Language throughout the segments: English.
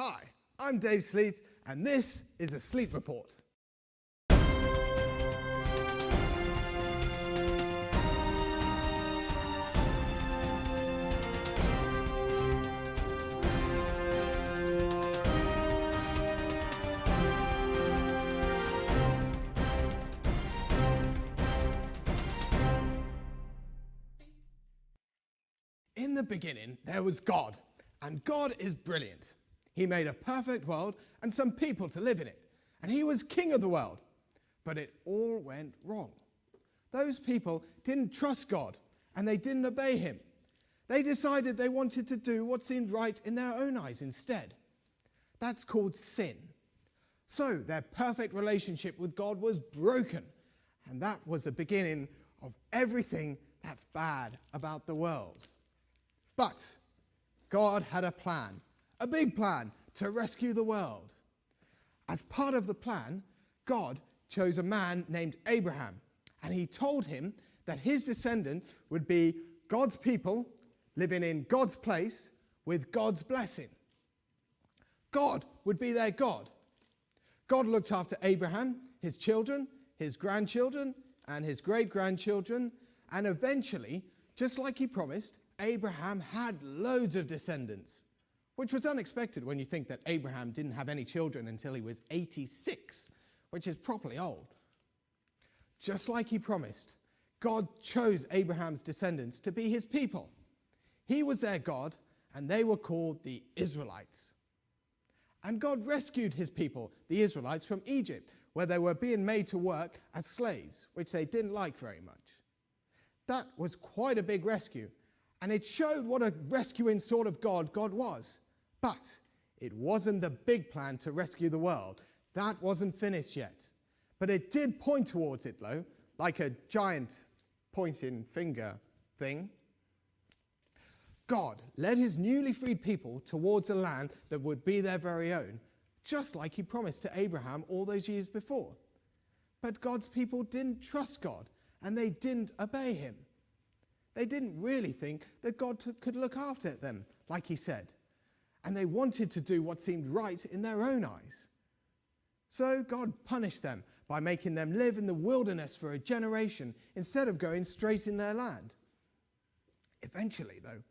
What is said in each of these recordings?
Hi, I'm Dave Sleet, and this is a Sleep Report. In the beginning, there was God, and God is brilliant. He made a perfect world and some people to live in it, and he was king of the world. But it all went wrong. Those people didn't trust God, and they didn't obey him. They decided they wanted to do what seemed right in their own eyes instead. That's called sin. So their perfect relationship with God was broken, and that was the beginning of everything that's bad about the world. But God had a plan, a big plan to rescue the world. As part of the plan, God chose a man named Abraham, and he told him that his descendants would be God's people living in God's place with God's blessing. God would be their God. God looked after Abraham, his children, his grandchildren, and his great-grandchildren, and eventually, just like he promised, Abraham had loads of descendants, which was unexpected when you think that Abraham didn't have any children until he was 86, which is properly old. Just like he promised, God chose Abraham's descendants to be his people. He was their God, and they were called the Israelites. And God rescued his people, the Israelites, from Egypt, where they were being made to work as slaves, which they didn't like very much. That was quite a big rescue, and it showed what a rescuing sort of God God was. But it wasn't the big plan to rescue the world. That wasn't finished yet. But it did point towards it, though, like a giant pointing finger thing. God led his newly freed people towards a land that would be their very own, just like he promised to Abraham all those years before. But God's people didn't trust God, and they didn't obey him. They didn't really think that God could look after them, like he said. And they wanted to do what seemed right in their own eyes. So God punished them by making them live in the wilderness for a generation instead of going straight in their land. Eventually, though,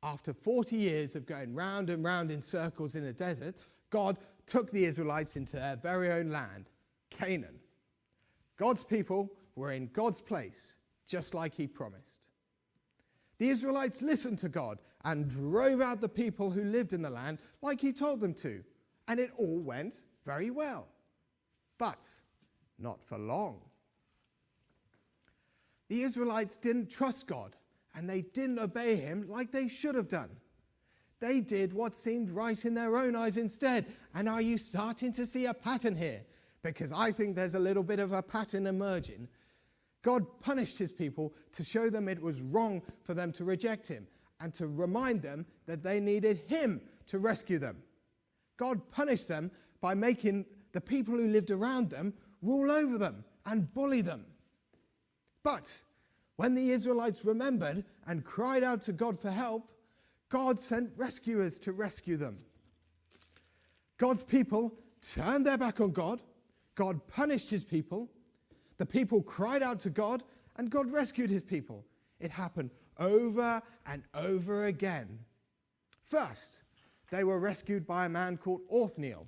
after 40 years of going round and round in circles in a desert, God took the Israelites into their very own land, Canaan. God's people were in God's place, just like he promised. The Israelites listened to God and drove out the people who lived in the land like he told them to, and it all went very well. But not for long. The Israelites didn't trust God, and they didn't obey him like they should have done. They did what seemed right in their own eyes instead. And are you starting to see a pattern here? Because I think there's a little bit of a pattern emerging. God punished his people to show them it was wrong for them to reject him and to remind them that they needed him to rescue them. God punished them by making the people who lived around them rule over them and bully them. But when the Israelites remembered and cried out to God for help, God sent rescuers to rescue them. God's people turned their back on God. God punished his people. The people cried out to God, and God rescued his people. It happened over and over again. First, they were rescued by a man called Othniel.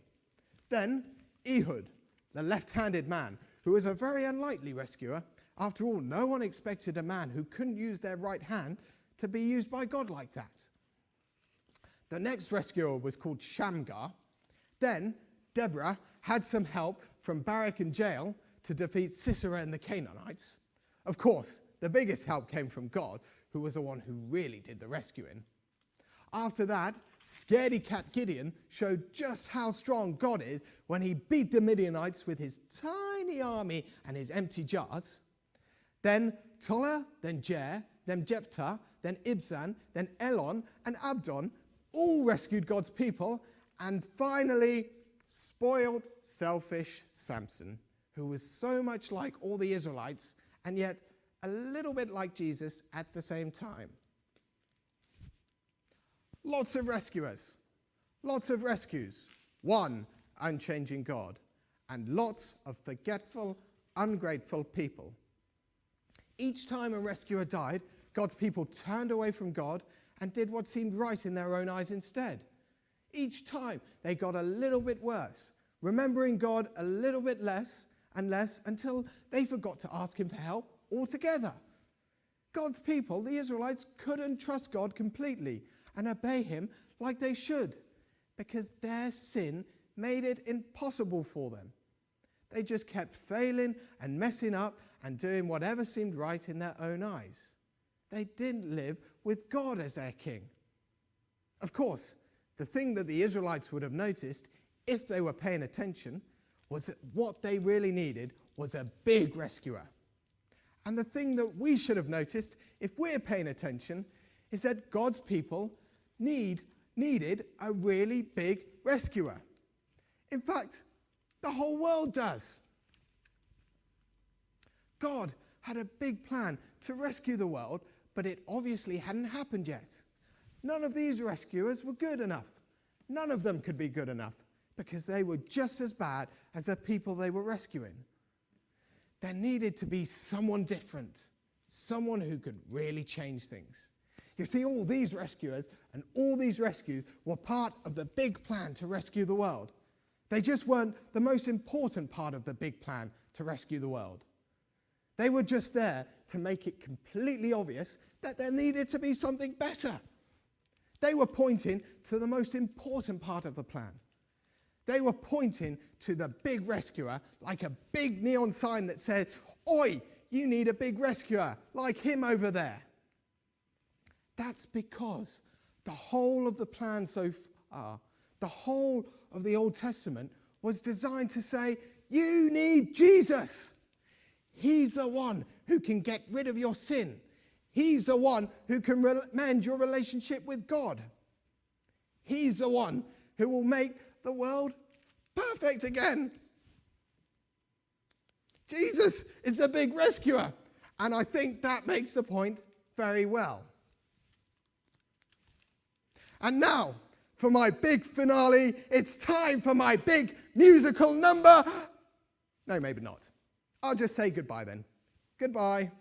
Then, Ehud, the left-handed man, who was a very unlikely rescuer. After all, no one expected a man who couldn't use their right hand to be used by God like that. The next rescuer was called Shamgar. Then, Deborah had some help from Barak and Jael to defeat Sisera and the Canaanites. Of course, the biggest help came from God, who was the one who really did the rescuing. After that, scaredy cat Gideon showed just how strong God is when he beat the Midianites with his tiny army and his empty jars. Then Tola, then Jair, then Jephthah, then Ibzan, then Elon and Abdon all rescued God's people. And finally, spoiled, selfish Samson, who was so much like all the Israelites and yet a little bit like Jesus at the same time. Lots of rescuers, Lots of rescues, one unchanging God, and lots of forgetful, ungrateful people. Each time a rescuer died, God's people turned away from God and did what seemed right in their own eyes instead. Each time they got a little bit worse, remembering God a little bit less and less until they forgot to ask him for help altogether. God's people, the Israelites, couldn't trust God completely and obey him like they should because their sin made it impossible for them. They just kept failing and messing up and doing whatever seemed right in their own eyes. They didn't live with God as their king. Of course, the thing that the Israelites would have noticed if they were paying attention was that what they really needed was a big rescuer. And the thing that we should have noticed if we're paying attention is that God's people needed a really big rescuer. In fact, the whole world does. God had a big plan to rescue the world, but it obviously hadn't happened yet. None of these rescuers were good enough. None of them could be good enough because they were just as bad as the people they were rescuing. There needed to be someone different, someone who could really change things. You see, all these rescuers and all these rescues were part of the big plan to rescue the world. They just weren't the most important part of the big plan to rescue the world. They were just there to make it completely obvious that there needed to be something better. They were pointing to the most important part of the plan. They were pointing to the big rescuer like a big neon sign that said, "Oi, you need a big rescuer like him over there." That's because the whole of the plan so far, the whole of the Old Testament was designed to say, you need Jesus. He's the one who can get rid of your sin. He's the one who can mend your relationship with God. He's the one who will make the world perfect again. Jesus is the big rescuer, and I think that makes the point very well. And now, for my big finale, it's time for my big musical number. No, maybe not. I'll just say goodbye then. Goodbye.